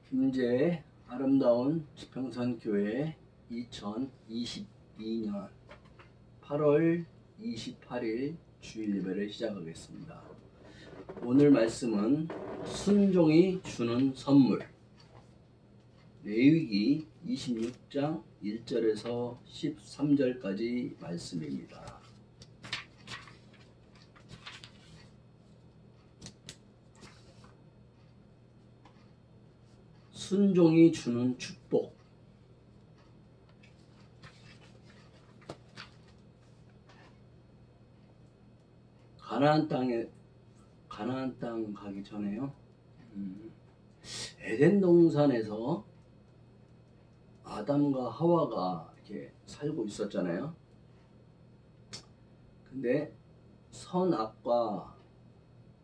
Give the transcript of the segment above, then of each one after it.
김제의 아름다운 지평선 교회 2022년 8월 28일 주일 예배를 시작하겠습니다. 오늘 말씀은 순종이 주는 선물, 레위기 26장 1절에서 13절까지 말씀입니다. 순종이 주는 축복. 가나안 땅 가기 전에요. 에덴 동산에서 아담과 하와가 이렇게 살고 있었잖아요. 근데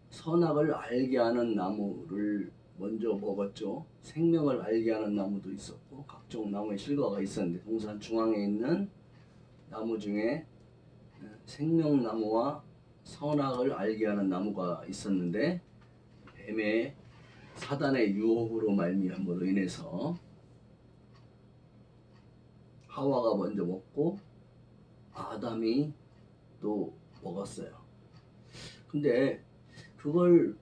선악을 알게 하는 나무를 먼저 먹었죠. 생명을 알게 하는 나무도 있었고 각종 나무의 실과가 있었는데 동산 중앙에 있는 나무 중에 생명나무와 선악을 알게 하는 나무가 있었는데 뱀의 사단의 유혹으로 말미암으로 인해서 하와가 먼저 먹고 아담이 또 먹었어요. 근데 그걸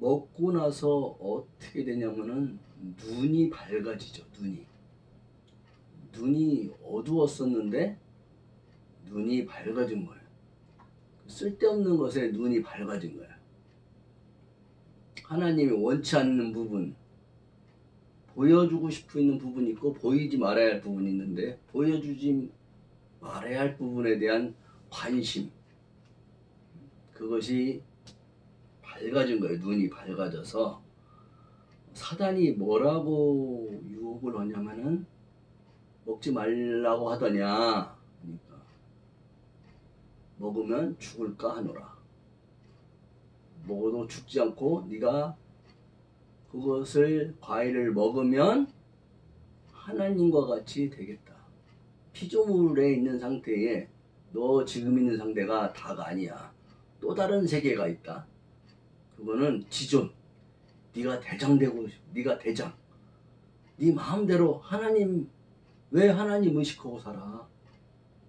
먹고 나서 어떻게 되냐면은 눈이 밝아지죠. 눈이 어두웠었는데 눈이 밝아진 거예요. 쓸데없는 것에 눈이 밝아진 거예요. 하나님이 원치 않는 부분, 보여주고 싶은 부분이 있고 보이지 말아야 할 부분이 있는데 보여주지 말아야 할 부분에 대한 관심, 그것이 밝아진 거예요. 눈이 밝아져서 사단이 뭐라고 유혹을 하냐면은 먹지 말라고 하더냐, 그러니까 먹으면 죽을까 하노라. 먹어도 죽지 않고 네가 그것을 과일을 먹으면 하나님과 같이 되겠다. 피조물에 있는 상태에 너 지금 있는 상태가 다가 아니야. 또 다른 세계가 있다. 그거는 지존. 네가 대장 되고, 네가 대장. 네 마음대로 하나님, 왜 하나님 의식하고 살아?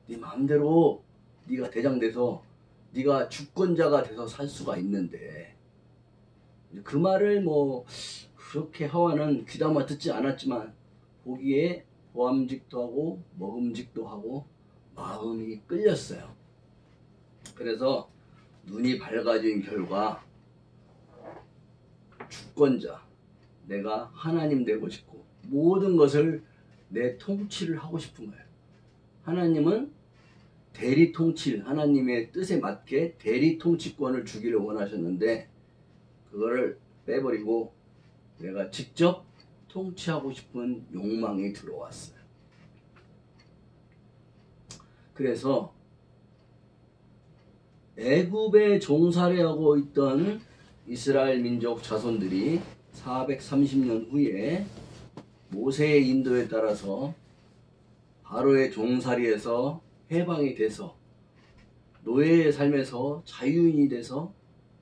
네 마음대로 네가 대장 돼서 네가 주권자가 돼서 살 수가 있는데, 그 말을 그렇게 하와는 귀담아 듣지 않았지만 보기에 보암직도 하고 먹음직도 하고 마음이 끌렸어요. 그래서 눈이 밝아진 결과 주권자, 내가 하나님 되고 싶고 모든 것을 내 통치를 하고 싶은 거예요. 하나님은 대리 통치를, 하나님의 뜻에 맞게 대리 통치권을 주기를 원하셨는데 그거를 빼버리고 내가 직접 통치하고 싶은 욕망이 들어왔어요. 그래서 애굽에 종살이하고 있던 이스라엘 민족 자손들이 430년 후에 모세의 인도에 따라서 바로의 종살이에서 해방이 돼서 노예의 삶에서 자유인이 돼서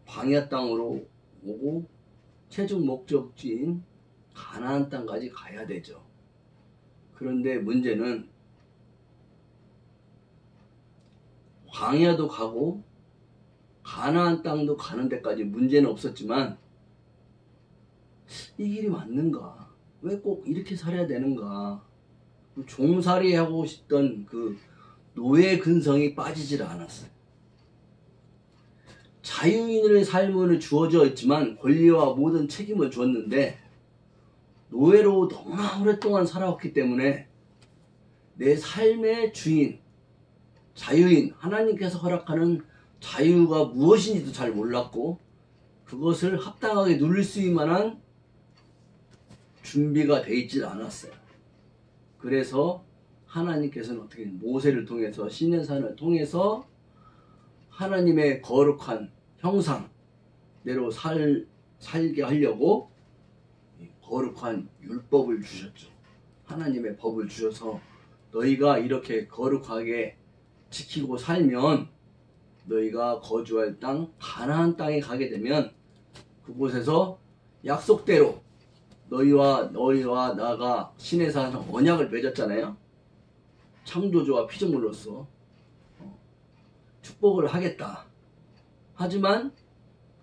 광야 땅으로 오고 최종 목적지인 가나안 땅까지 가야 되죠. 그런데 문제는 광야도 가고 가나안 땅도 가는 데까지 문제는 없었지만 이 길이 맞는가? 왜 꼭 이렇게 살아야 되는가? 종살이 하고 싶던 그 노예 근성이 빠지질 않았어요. 자유인의 삶은 주어져 있지만 권리와 모든 책임을 줬는데 노예로 너무나 오랫동안 살아왔기 때문에 내 삶의 주인, 자유인, 하나님께서 허락하는 자유가 무엇인지도 잘 몰랐고 그것을 합당하게 누릴 수 있만한 준비가 돼 있질 않았어요. 그래서 하나님께서는 어떻게 모세를 통해서 시내산을 통해서 하나님의 거룩한 형상대로 살게 하려고 거룩한 율법을 주셨죠. 하나님의 법을 주셔서 너희가 이렇게 거룩하게 지키고 살면 너희가 거주할 땅 가나안 땅에 가게 되면 그곳에서 약속대로 너희와 나가 시내에서 언약을 맺었잖아요. 창조주와 피조물로서 축복을 하겠다. 하지만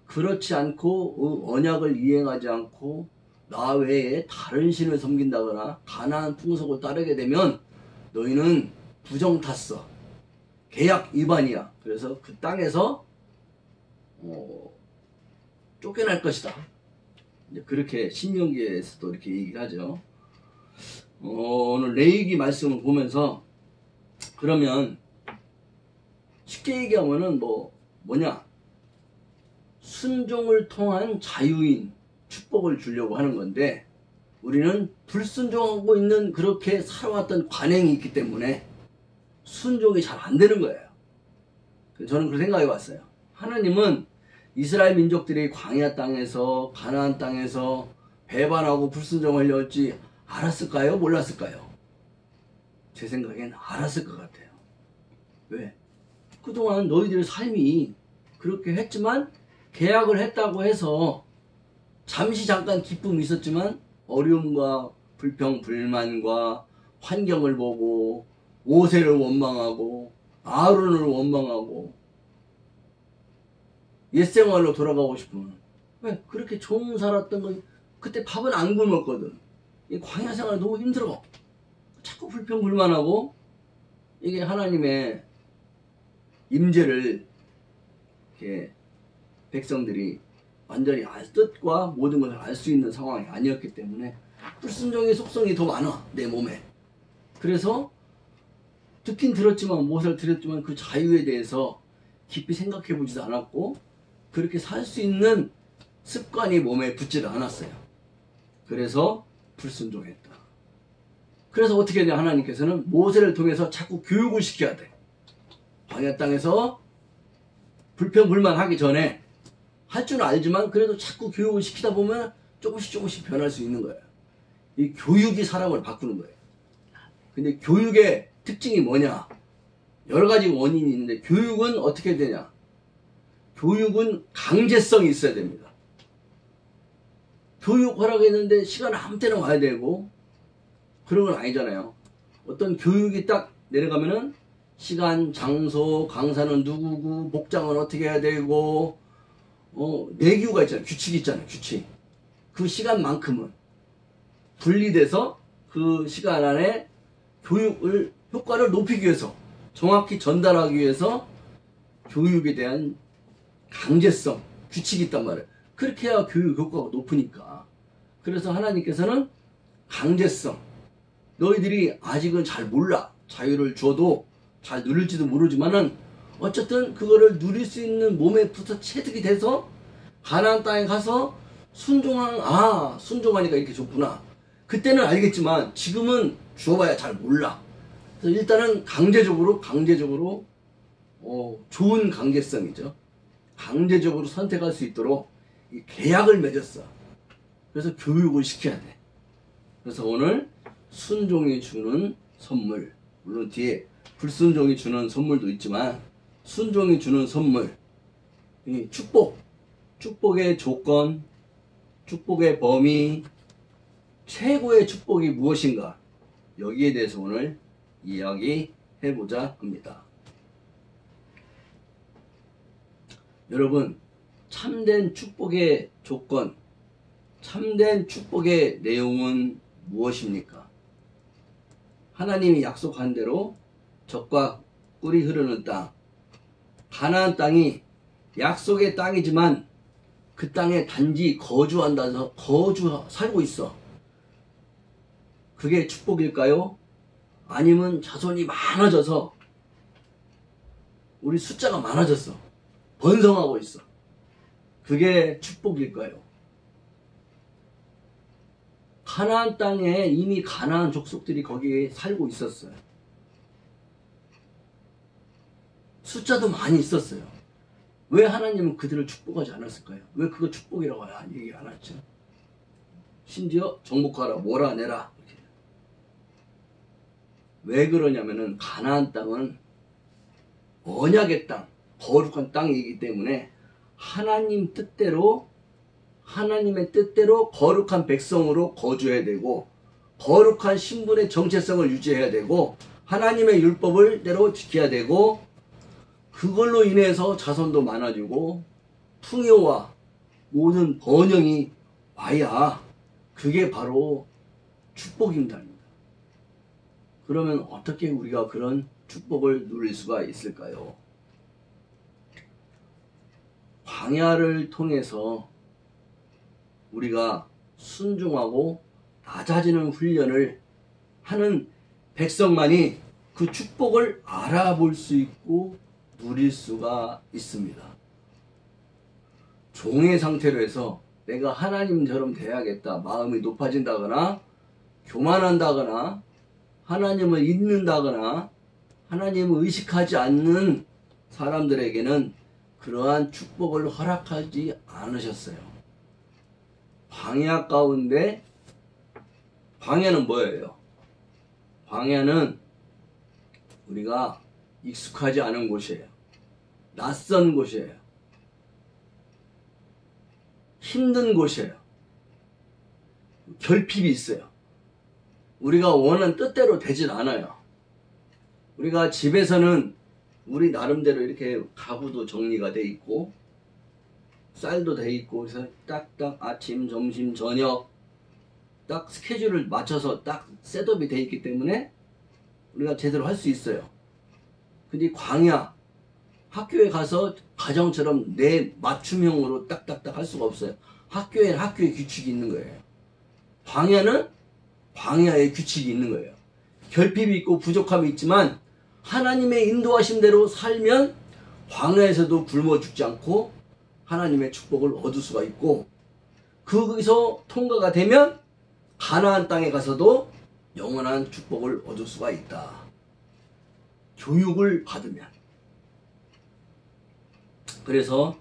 그렇지 않고 언약을 이행하지 않고 나 외에 다른 신을 섬긴다거나 가나안 풍속을 따르게 되면 너희는 부정 탔어. 계약 위반이야. 그래서 그 땅에서 쫓겨날 것이다. 이제 그렇게 신명기에서도 이렇게 얘기를 하죠. 오늘 레위기 말씀을 보면서 그러면 쉽게 얘기하면은 뭐냐? 순종을 통한 자유인 축복을 주려고 하는 건데 우리는 불순종하고 있는 그렇게 살아왔던 관행이 있기 때문에 순종이 잘 안 되는 거예요. 저는 그렇게 생각해 봤어요. 하나님은 이스라엘 민족들이 광야 땅에서 가나안 땅에서 배반하고 불순종하려 할지 알았을까요? 몰랐을까요? 제 생각엔 알았을 것 같아요. 왜? 그동안 너희들의 삶이 그렇게 했지만 계약을 했다고 해서 잠시 잠깐 기쁨이 있었지만 어려움과 불평, 불만과 환경을 보고 모세를 원망하고 아론을 원망하고 옛생활로 돌아가고 싶으면 왜? 그렇게 좋은 살았던 건 그때 밥은 안 굶었거든. 이 광야 생활 너무 힘들어. 자꾸 불평, 불만하고 이게 하나님의 임재를 이렇게 백성들이 완전히 뜻과 모든 것을 알 수 있는 상황이 아니었기 때문에 불순종의 속성이 더 많아 내 몸에. 그래서 듣긴 들었지만 모세를 들었지만 그 자유에 대해서 깊이 생각해 보지도 않았고 그렇게 살 수 있는 습관이 몸에 붙지도 않았어요. 그래서 불순종했다. 그래서 어떻게 해야 돼? 하나님께서는 모세를 통해서 자꾸 교육을 시켜야 돼. 광야 땅에서 불평불만하기 전에 할 줄은 알지만 그래도 자꾸 교육을 시키다 보면 조금씩 변할 수 있는 거예요. 이 교육이 사람을 바꾸는 거예요. 근데 교육의 특징이 뭐냐? 여러 가지 원인이 있는데 교육은 어떻게 되냐? 교육은 강제성이 있어야 됩니다. 교육 허락했는데 시간 아무 때나 와야 되고 그런 건 아니잖아요. 어떤 교육이 딱 내려가면은 시간, 장소, 강사는 누구고 목장은 어떻게 해야 되고 내규가 있잖아요. 규칙이 있잖아요. 규칙. 그 시간만큼은 분리돼서 그 시간 안에 교육을 효과를 높이기 위해서 정확히 전달하기 위해서 교육에 대한 강제성, 규칙이 있단 말이에요. 그렇게 해야 교육 효과가 높으니까. 그래서 하나님께서는 강제성, 너희들이 아직은 잘 몰라. 자유를 줘도 잘 누릴지도 모르지만은 어쨌든 그거를 누릴 수 있는 몸에 붙어 체득이 돼서 가나안 땅에 가서 순종하니까 이렇게 좋구나. 그때는 알겠지만 지금은 주어봐야 잘 몰라. 그래서 일단은 강제적으로 좋은 강제성이죠. 강제적으로 선택할 수 있도록 이 계약을 맺었어. 그래서 교육을 시켜야 돼. 그래서 오늘 순종이 주는 선물, 물론 뒤에 불순종이 주는 선물도 있지만 순종이 주는 선물, 이 축복의 조건, 축복의 범위, 최고의 축복이 무엇인가, 여기에 대해서 오늘 이야기해보자 합니다. 여러분, 참된 축복의 조건, 참된 축복의 내용은 무엇입니까? 하나님이 약속한 대로 젖과 꿀이 흐르는 땅, 가나안 땅이 약속의 땅이지만 그 땅에 단지 거주한다서 살고 있어. 그게 축복일까요? 아니면 자손이 많아져서 우리 숫자가 많아졌어. 번성하고 있어. 그게 축복일까요? 가나안 땅에 이미 가나안 족속들이 거기에 살고 있었어요. 숫자도 많이 있었어요. 왜 하나님은 그들을 축복하지 않았을까요? 왜 그거 축복이라고 얘기 안 했죠? 심지어 정복하라, 몰아내라. 이렇게. 왜 그러냐면은 가나안 땅은 언약의 땅, 거룩한 땅이기 때문에 하나님 뜻대로 하나님의 뜻대로 거룩한 백성으로 거주해야 되고 거룩한 신분의 정체성을 유지해야 되고 하나님의 율법을 대로 지켜야 되고 그걸로 인해서 자손도 많아지고 풍요와 모든 번영이 와야 그게 바로 축복입니다. 그러면 어떻게 우리가 그런 축복을 누릴 수가 있을까요? 광야를 통해서 우리가 순종하고 낮아지는 훈련을 하는 백성만이 그 축복을 알아볼 수 있고 누릴 수가 있습니다. 종의 상태로 해서 내가 하나님처럼 돼야겠다 마음이 높아진다거나 교만한다거나 하나님을 잊는다거나 하나님을 의식하지 않는 사람들에게는 그러한 축복을 허락하지 않으셨어요. 광야 가운데 광야는 뭐예요? 광야는 우리가 익숙하지 않은 곳이에요. 낯선 곳이에요. 힘든 곳이에요. 결핍이 있어요. 우리가 원하는 뜻대로 되질 않아요. 우리가 집에서는 우리 나름대로 이렇게 가구도 정리가 돼 있고 쌀도 돼 있고 그래서 딱딱 아침, 점심, 저녁 딱 스케줄을 맞춰서 딱 셋업이 돼 있기 때문에 우리가 제대로 할 수 있어요. 근데 광야 학교에 가서 가정처럼 내 맞춤형으로 딱딱딱 할 수가 없어요. 학교에는 학교의 규칙이 있는 거예요. 광야는 광야의 규칙이 있는 거예요. 결핍이 있고 부족함이 있지만 하나님의 인도하심대로 살면 광야에서도 굶어 죽지 않고 하나님의 축복을 얻을 수가 있고 거기서 통과가 되면 가나안 땅에 가서도 영원한 축복을 얻을 수가 있다. 교육을 받으면. 그래서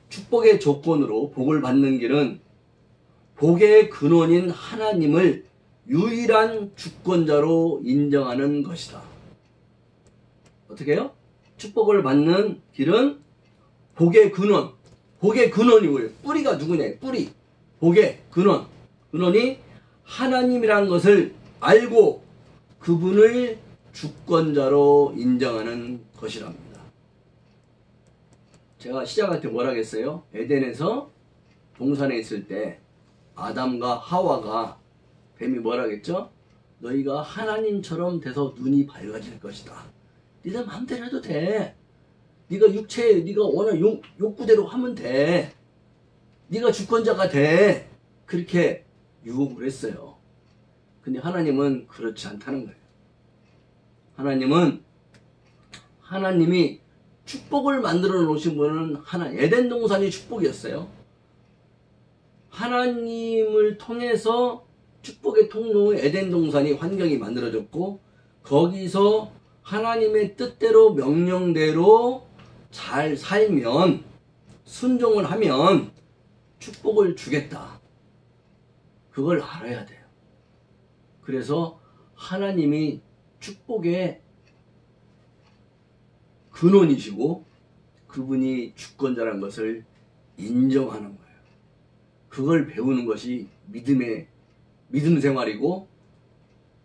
축복의 조건으로 복을 받는 길은 복의 근원인 하나님을 유일한 주권자로 인정하는 것이다. 어떻게 해요? 축복을 받는 길은 복의 근원. 복의 근원이 뭐예요? 뿌리가 누구냐? 뿌리. 복의 근원. 근원이 하나님이라는 것을 알고 그분을 주권자로 인정하는 것이랍니다. 제가 시작할 때 뭐라 했어요? 에덴에서 동산에 있을 때 아담과 하와가 뱀이 뭐라 했죠? 너희가 하나님처럼 돼서 눈이 밝아질 것이다. 네가 마음대로 해도 돼. 네가 육체에 네가 원하는 욕구대로 하면 돼. 네가 주권자가 돼. 그렇게 유혹을 했어요. 근데 하나님은 그렇지 않다는 거예요. 하나님이 축복을 만들어 놓으신 분은 에덴 동산이 축복이었어요. 하나님을 통해서 축복의 통로 에덴 동산이 환경이 만들어졌고 거기서 하나님의 뜻대로 명령대로 잘 살면 순종을 하면 축복을 주겠다. 그걸 알아야 돼요. 그래서 하나님이 축복의 근원이시고 그분이 주권자라는 것을 인정하는 거예요. 그걸 배우는 것이 믿음 생활이고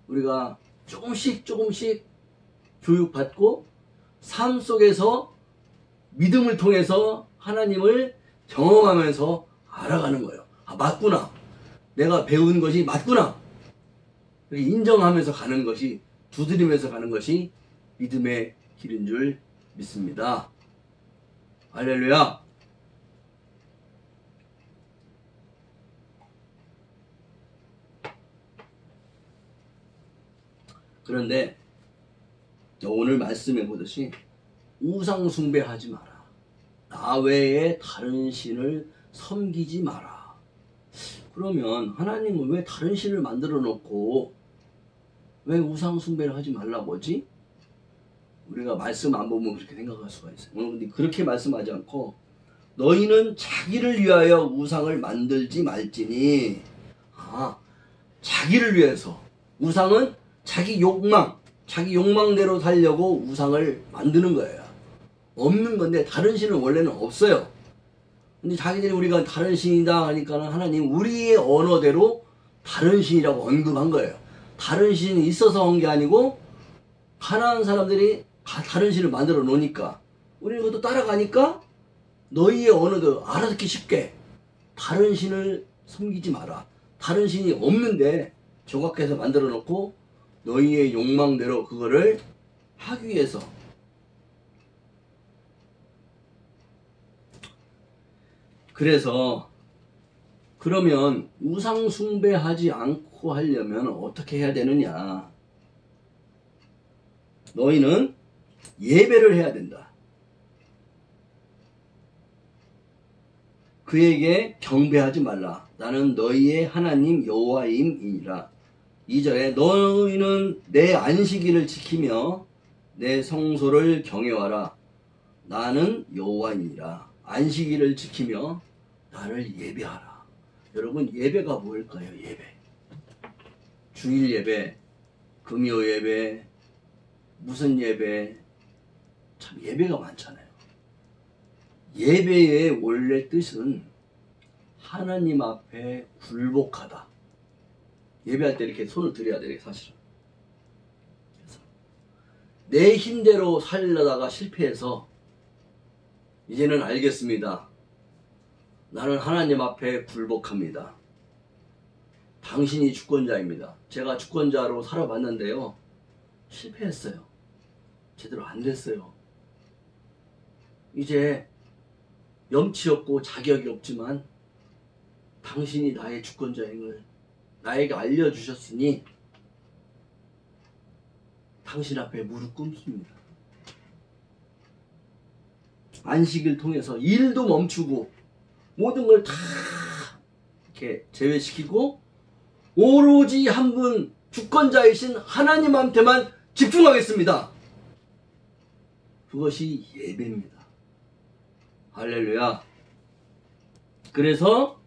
우리가 조금씩 교육받고 삶 속에서 믿음을 통해서 하나님을 경험하면서 알아가는 거예요. 아, 맞구나. 내가 배운 것이 맞구나. 인정하면서 가는 것이 두드리면서 가는 것이 믿음의 길인 줄 믿습니다. 할렐루야. 그런데 오늘 말씀해 보듯이 우상 숭배하지 마라. 나 외에 다른 신을 섬기지 마라. 그러면 하나님은 왜 다른 신을 만들어 놓고 왜 우상 숭배를 하지 말라고 하지? 우리가 말씀 안 보면 그렇게 생각할 수가 있어요. 오늘 근데 그렇게 말씀하지 않고 너희는 자기를 위하여 우상을 만들지 말지니. 자기를 위해서. 우상은 자기 욕망대로 살려고 우상을 만드는 거예요. 없는 건데 다른 신은 원래는 없어요. 근데 자기들이 우리가 다른 신이다 하니까는 하나님 우리의 언어대로 다른 신이라고 언급한 거예요. 다른 신이 있어서 한 게 아니고 가나안 사람들이 다른 신을 만들어 놓으니까 우리는 그것도 따라가니까 너희의 언어도 알아듣기 쉽게 다른 신을 섬기지 마라. 다른 신이 없는데 조각해서 만들어 놓고 너희의 욕망대로 그거를 하기 위해서. 그래서 그러면 우상 숭배하지 않고 하려면 어떻게 해야 되느냐? 너희는 예배를 해야 된다. 그에게 경배하지 말라. 나는 너희의 하나님 여호와임이니라. 2절에 너희는 내 안식일을 지키며 내 성소를 경외하라. 나는 여호와이니라. 안식일을 지키며 나를 예배하라. 여러분 예배가 뭘까요? 예배. 주일 예배, 금요 예배, 무슨 예배. 참 예배가 많잖아요. 예배의 원래 뜻은 하나님 앞에 굴복하다. 예배할 때 이렇게 손을 들여야 돼요, 사실은. 그래서 내 힘대로 살려다가 실패해서 이제는 알겠습니다. 나는 하나님 앞에 굴복합니다. 당신이 주권자입니다. 제가 주권자로 살아봤는데요. 실패했어요. 제대로 안 됐어요. 이제 염치 없고 자격이 없지만 당신이 나의 주권자인 걸 나에게 알려주셨으니 당신 앞에 무릎 꿇습니다. 안식일 통해서 일도 멈추고 모든 걸 다 이렇게 제외시키고 오로지 한 분 주권자이신 하나님한테만 집중하겠습니다. 그것이 예배입니다. 할렐루야. 그래서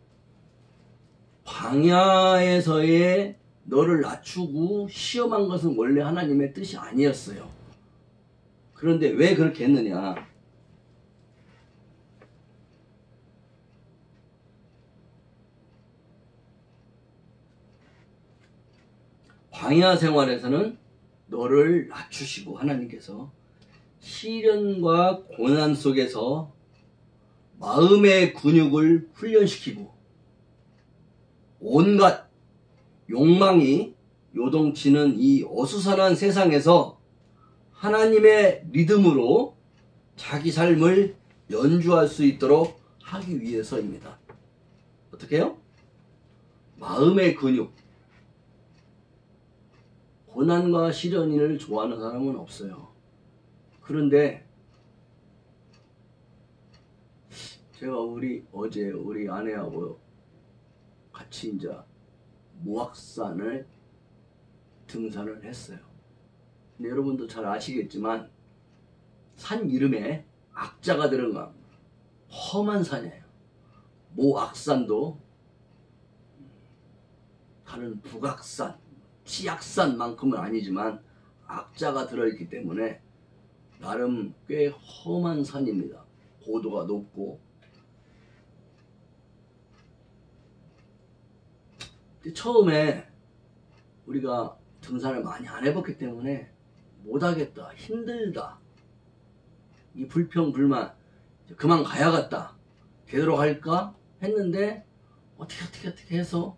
광야에서의 너를 낮추고 시험한 것은 원래 하나님의 뜻이 아니었어요. 그런데 왜 그렇게 했느냐? 광야 생활에서는 너를 낮추시고 하나님께서 시련과 고난 속에서 마음의 근육을 훈련시키고 온갖 욕망이 요동치는 이 어수선한 세상에서 하나님의 리듬으로 자기 삶을 연주할 수 있도록 하기 위해서입니다. 어떻게 해요? 마음의 근육. 고난과 시련을 좋아하는 사람은 없어요. 그런데 제가 어제 우리 아내하고 같이 이제 무악산을 등산을 했어요. 근데 여러분도 잘 아시겠지만 산 이름에 악자가 들어간 험한 산이에요. 모악산도 다른 북악산, 치악산만큼은 아니지만 악자가 들어있기 때문에 나름 꽤 험한 산입니다. 고도가 높고. 처음에 우리가 등산을 많이 안 해봤기 때문에 못하겠다, 힘들다, 이 불평 불만, 그만 가야겠다, 되도록 할까 했는데 어떻게 해서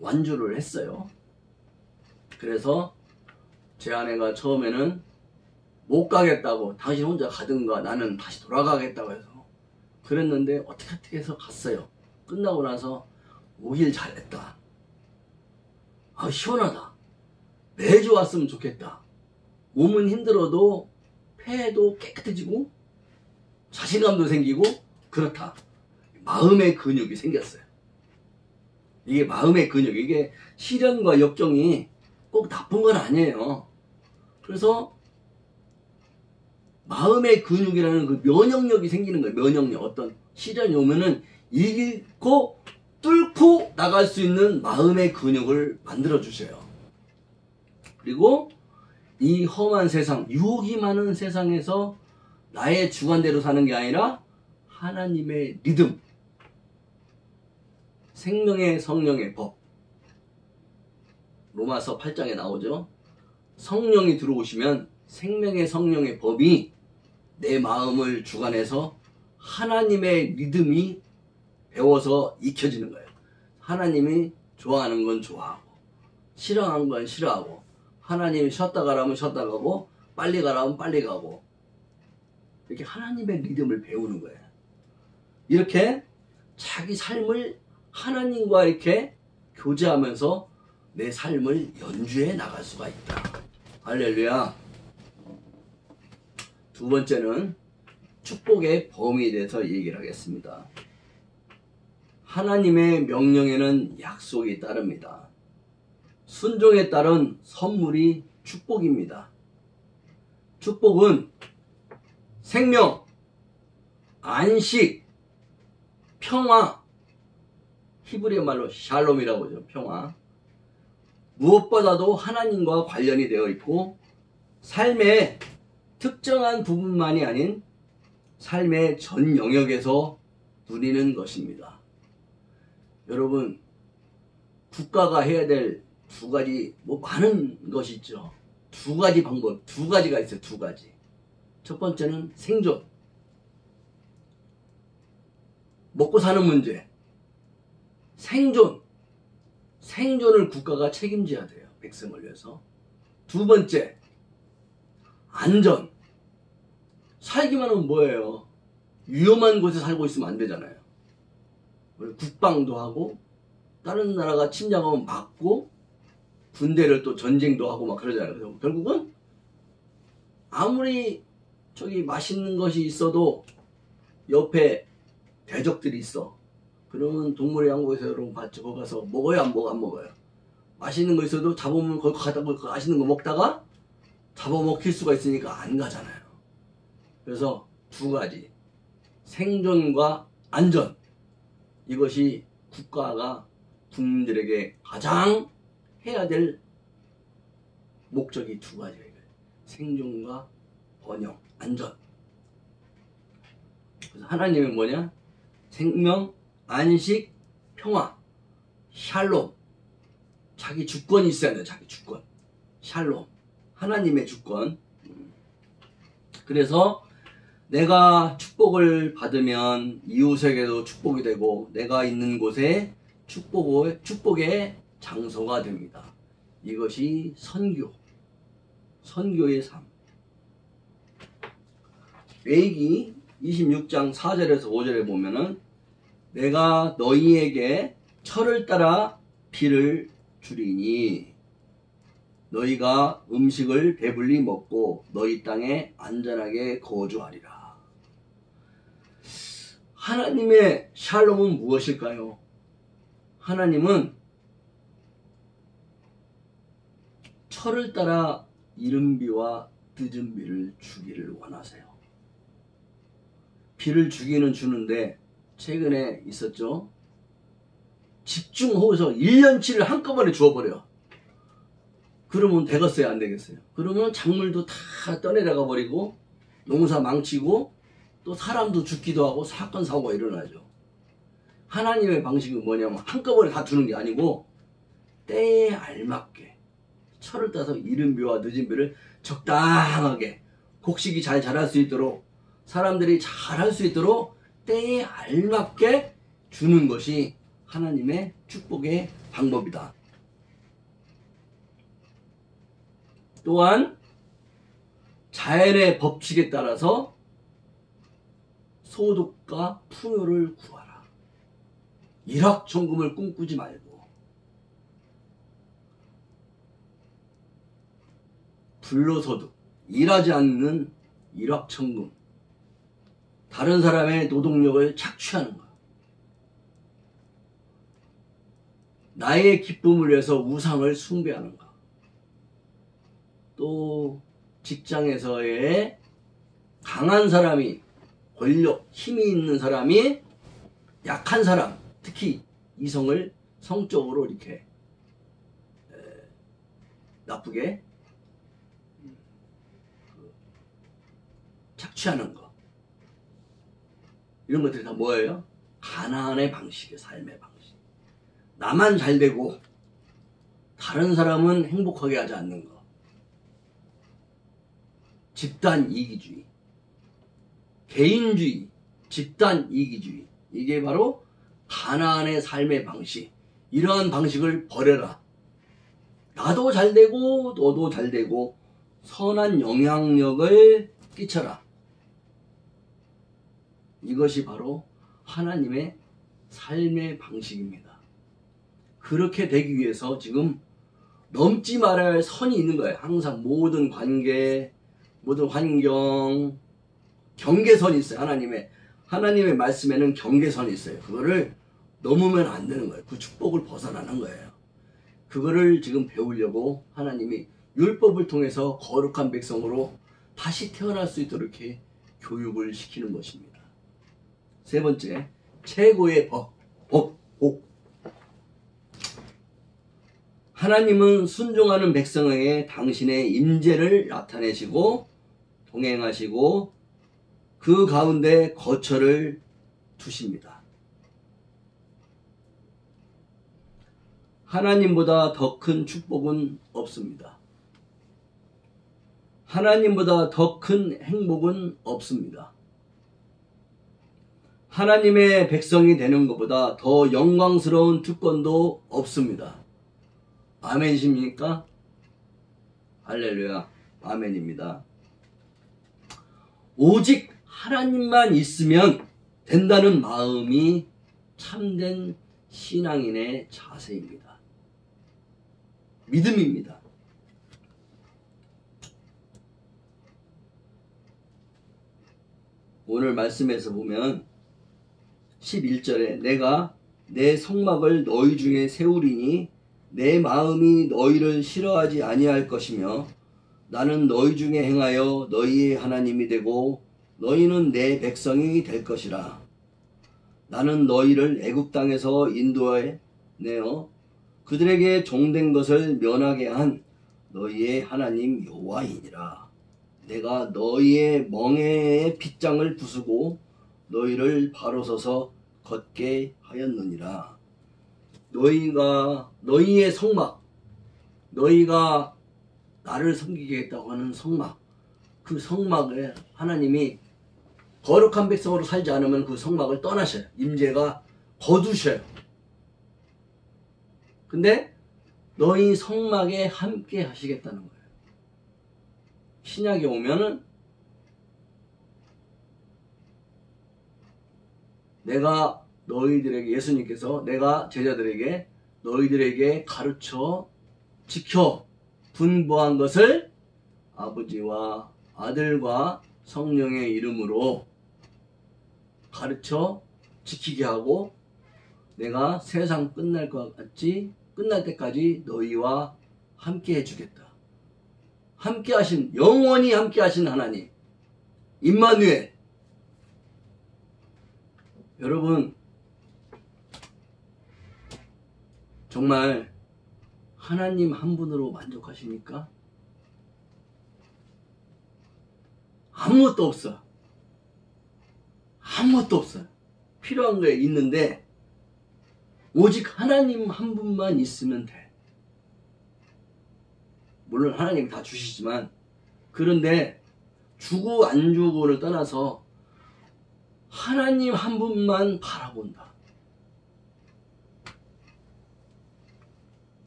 완주를 했어요. 그래서 제 아내가 처음에는 못 가겠다고, 당신 혼자 가든가 나는 다시 돌아가겠다고 해서 그랬는데 어떻게 해서 갔어요. 끝나고 나서 오길 잘했다. 아, 시원하다. 매주 왔으면 좋겠다. 몸은 힘들어도 폐도 깨끗해지고 자신감도 생기고 그렇다. 마음의 근육이 생겼어요. 이게 마음의 근육, 이게 시련과 역경이 꼭 나쁜 건 아니에요. 그래서 마음의 근육이라는 그 면역력이 생기는 거예요. 면역력. 어떤 시련이 오면은 이기고 뚫고 나갈 수 있는 마음의 근육을 만들어 주셔요. 그리고 이 험한 세상, 유혹이 많은 세상에서 나의 주관대로 사는 게 아니라 하나님의 리듬, 생명의 성령의 법. 로마서 8장에 나오죠. 성령이 들어오시면 생명의 성령의 법이 내 마음을 주관해서 하나님의 리듬이 배워서 익혀지는 거예요. 하나님이 좋아하는 건 좋아하고 싫어하는 건 싫어하고, 하나님이 쉬었다 가라면 쉬었다 가고 빨리 가라면 빨리 가고, 이렇게 하나님의 리듬을 배우는 거예요. 이렇게 자기 삶을 하나님과 이렇게 교제하면서 내 삶을 연주해 나갈 수가 있다. 할렐루야. 두 번째는 축복의 범위에 대해서 얘기를 하겠습니다. 하나님의 명령에는 약속이 따릅니다. 순종에 따른 선물이 축복입니다. 축복은 생명, 안식, 평화, 히브리어 말로 샬롬이라고 하죠. 평화. 무엇보다도 하나님과 관련이 되어 있고, 삶의 특정한 부분만이 아닌 삶의 전 영역에서 누리는 것입니다. 여러분, 국가가 해야 될 두 가지, 많은 것이 있죠. 두 가지 방법, 두 가지가 있어요. 두 가지. 첫 번째는 생존. 먹고 사는 문제. 생존을 국가가 책임져야 돼요. 백성을 위해서. 두 번째, 안전. 살기만 하면 뭐예요? 위험한 곳에 살고 있으면 안 되잖아요. 국방도 하고, 다른 나라가 침략하면 막고, 군대를 또 전쟁도 하고 막 그러잖아요. 그래서 결국은 아무리 저기 맛있는 것이 있어도 옆에 대적들이 있어. 그러면 동물의 왕국에서 여러분 봤죠? 거기 가서 먹어요? 안 먹어요? 맛있는 거 있어도 잡으면 거기 가다 맛있는 거 먹다가 잡아먹힐 수가 있으니까 안 가잖아요. 그래서 두 가지. 생존과 안전. 이것이 국가가 국민들에게 가장 해야 될 목적이 두 가지예요. 생존과 번영, 안전. 그래서 하나님은 뭐냐? 생명, 안식, 평화, 샬롬. 자기 주권이 있어야 돼요. 자기 주권. 샬롬. 하나님의 주권. 그래서 내가 축복을 받으면 이웃에게도 축복이 되고, 내가 있는 곳에 축복의 장소가 됩니다. 이것이 선교의 삶. 레위기 26장 4절에서 5절에 보면은 내가 너희에게 철을 따라 비를 주리니 너희가 음식을 배불리 먹고 너희 땅에 안전하게 거주하리라. 하나님의 샬롬은 무엇일까요? 하나님은 철을 따라 이른 비와 늦은 비를 주기를 원하세요. 비를 주기는 주는데 최근에 있었죠. 집중호우서 1년치를 한꺼번에 주어버려. 그러면 되겠어요? 안 되겠어요? 그러면 작물도 다 떠내려가 버리고 농사 망치고 또 사람도 죽기도 하고 사건 사고가 일어나죠. 하나님의 방식은 뭐냐면 한꺼번에 다 주는 게 아니고 때에 알맞게 철을 따서 이른 비와 늦은 비를 적당하게 곡식이 잘 자랄 수 있도록 사람들이 잘할 수 있도록 때에 알맞게 주는 것이 하나님의 축복의 방법이다. 또한 자연의 법칙에 따라서 소득과 풍요를 구하라. 일확천금을 꿈꾸지 말고 불로소득, 일하지 않는 일확천금, 다른 사람의 노동력을 착취하는 것, 나의 기쁨을 위해서 우상을 숭배하는 것, 또 직장에서의 강한 사람이, 권력, 힘이 있는 사람이 약한 사람, 특히 이성을 성적으로 이렇게 나쁘게 착취하는 것. 이런 것들이 다 뭐예요? 가나안의 방식이에요. 삶의 방식. 나만 잘 되고 다른 사람은 행복하게 하지 않는 거. 집단 이기주의, 개인주의, 집단 이기주의. 이게 바로 가나안의 삶의 방식. 이러한 방식을 버려라. 나도 잘 되고 너도 잘 되고 선한 영향력을 끼쳐라. 이것이 바로 하나님의 삶의 방식입니다. 그렇게 되기 위해서 지금 넘지 말아야 할 선이 있는 거예요. 항상 모든 관계, 모든 환경, 경계선이 있어요. 하나님의 말씀에는 경계선이 있어요. 그거를 넘으면 안 되는 거예요. 그 축복을 벗어나는 거예요. 그거를 지금 배우려고 하나님이 율법을 통해서 거룩한 백성으로 다시 태어날 수 있도록 이렇게 교육을 시키는 것입니다. 세 번째, 최고의 복. 하나님은 순종하는 백성에게 당신의 임재를 나타내시고 동행하시고 그 가운데 거처를 두십니다. 하나님보다 더 큰 축복은 없습니다. 하나님보다 더 큰 행복은 없습니다. 하나님의 백성이 되는 것보다 더 영광스러운 특권도 없습니다. 아멘이십니까? 할렐루야. 아멘입니다. 오직 하나님만 있으면 된다는 마음이 참된 신앙인의 자세입니다. 믿음입니다. 오늘 말씀에서 보면 11절에 내가 내 성막을 너희 중에 세우리니 내 마음이 너희를 싫어하지 아니할 것이며 나는 너희 중에 행하여 너희의 하나님이 되고 너희는 내 백성이 될 것이라. 나는 너희를 애굽 땅에서 인도해 내어 그들에게 종된 것을 면하게 한 너희의 하나님 여호와이니라. 내가 너희의 멍에의 빗장을 부수고 너희를 바로 서서 걷게 하였느니라. 너희의 성막, 너희가 나를 섬기겠다고 하는 성막, 그 성막에 하나님이 거룩한 백성으로 살지 않으면 그 성막을 떠나셔요. 임재가 거두셔요. 근데 너희 성막에 함께 하시겠다는 거예요. 신약에 오면은 내가 너희들에게, 예수님께서 내가 제자들에게 너희들에게 가르쳐 지켜 분부한 것을 아버지와 아들과 성령의 이름으로 가르쳐 지키게 하고 내가 세상 끝날 것 같이 끝날 때까지 너희와 함께 해주겠다. 함께 하신, 영원히 함께 하신 하나님 임마누엘. 여러분 정말 하나님 한 분으로 만족하십니까? 아무것도 없어. 아무것도 없어. 필요한 게 있는데 오직 하나님 한 분만 있으면 돼. 물론 하나님이 다 주시지만, 그런데 주고 안 주고를 떠나서 하나님 한 분만 바라본다.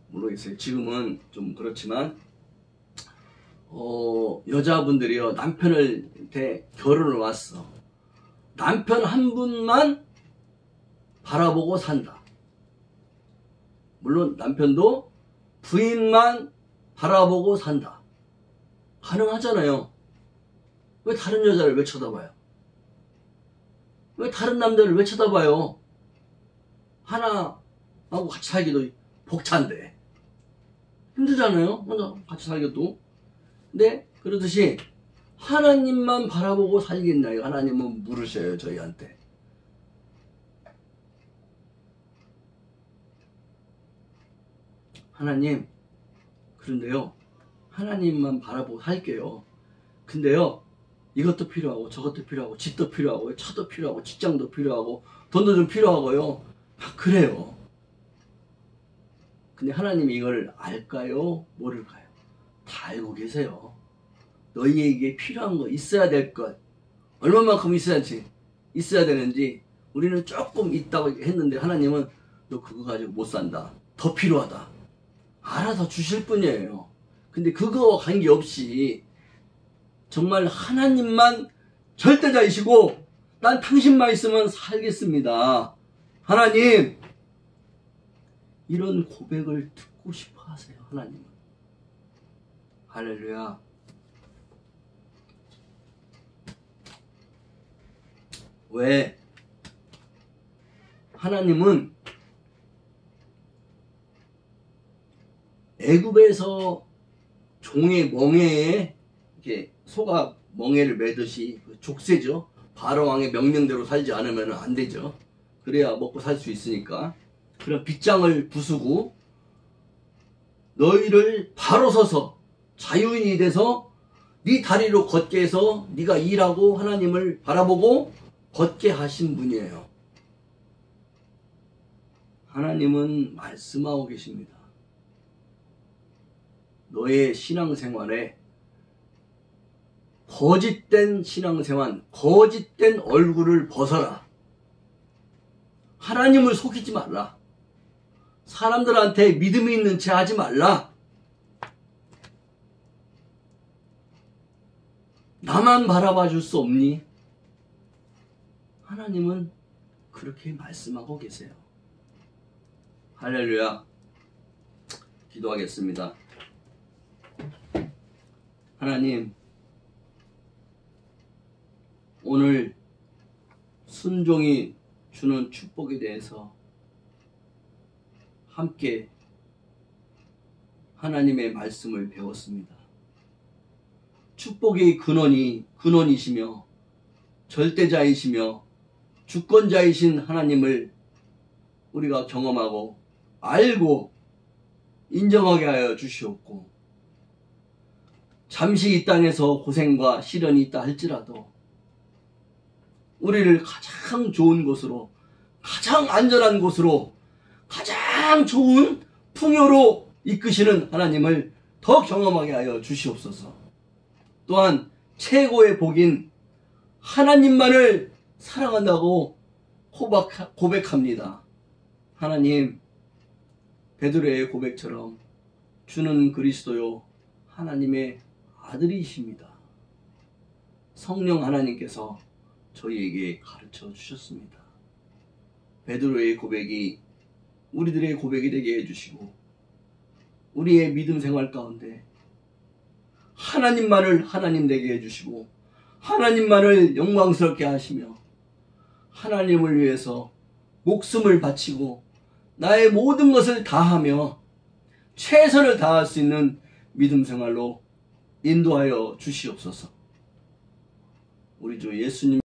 모르겠어요. 지금은 좀 그렇지만 여자분들이요, 남편한테 결혼을 왔어. 남편 한 분만 바라보고 산다. 물론 남편도 부인만 바라보고 산다. 가능하잖아요. 왜 다른 여자를 왜 쳐다봐요? 왜 다른 남자를 왜 쳐다봐요? 하나하고 같이 살기도 벅찬데 힘들잖아요. 혼자 같이 살기도. 근데 그러듯이 하나님만 바라보고 살겠나요? 하나님은 물으셔요, 저희한테. 하나님, 그런데요, 하나님만 바라보고 살게요. 근데요, 이것도 필요하고 저것도 필요하고 집도 필요하고 차도 필요하고 직장도 필요하고 돈도 좀 필요하고요. 막 그래요. 근데 하나님이 이걸 알까요? 모를까요? 다 알고 계세요. 너희에게 필요한 거, 있어야 될 것, 얼마만큼 있어야 되는지 우리는 조금 있다고 했는데 하나님은 너 그거 가지고 못 산다. 더 필요하다. 알아서 주실 뿐이에요. 근데 그거와 관계없이 정말 하나님만 절대자이시고 난 당신만 있으면 살겠습니다. 하나님, 이런 고백을 듣고 싶어 하세요. 하나님은. 할렐루야. 왜? 하나님은 애굽에서 종의 멍에에 이렇게 소가 멍에를 매듯이 족쇄죠. 바로 왕의 명령대로 살지 않으면 안 되죠. 그래야 먹고 살 수 있으니까. 그런 빗장을 부수고 너희를 바로 서서 자유인이 돼서 네 다리로 걷게 해서 네가 일하고 하나님을 바라보고 걷게 하신 분이에요. 하나님은 말씀하고 계십니다. 너의 신앙생활에 거짓된 신앙생활, 거짓된 얼굴을 벗어라. 하나님을 속이지 말라. 사람들한테 믿음이 있는 채 하지 말라. 나만 바라봐 줄 수 없니? 하나님은 그렇게 말씀하고 계세요. 할렐루야. 기도하겠습니다. 하나님, 오늘 순종이 주는 축복에 대해서 함께 하나님의 말씀을 배웠습니다. 축복의 근원이시며 절대자이시며 주권자이신 하나님을 우리가 경험하고 알고 인정하게 하여 주시옵고, 잠시 이 땅에서 고생과 시련이 있다 할지라도 우리를 가장 좋은 곳으로, 가장 안전한 곳으로, 가장 좋은 풍요로 이끄시는 하나님을 더 경험하게 하여 주시옵소서. 또한 최고의 복인 하나님만을 사랑한다고 고백합니다. 하나님, 베드로의 고백처럼 주는 그리스도요 하나님의 아들이십니다. 성령 하나님께서 저희에게 가르쳐 주셨습니다. 베드로의 고백이 우리들의 고백이 되게 해주시고, 우리의 믿음 생활 가운데 하나님만을 하나님 되게 해주시고, 하나님만을 영광스럽게 하시며, 하나님을 위해서 목숨을 바치고 나의 모든 것을 다하며 최선을 다할 수 있는 믿음 생활로 인도하여 주시옵소서. 우리 주 예수님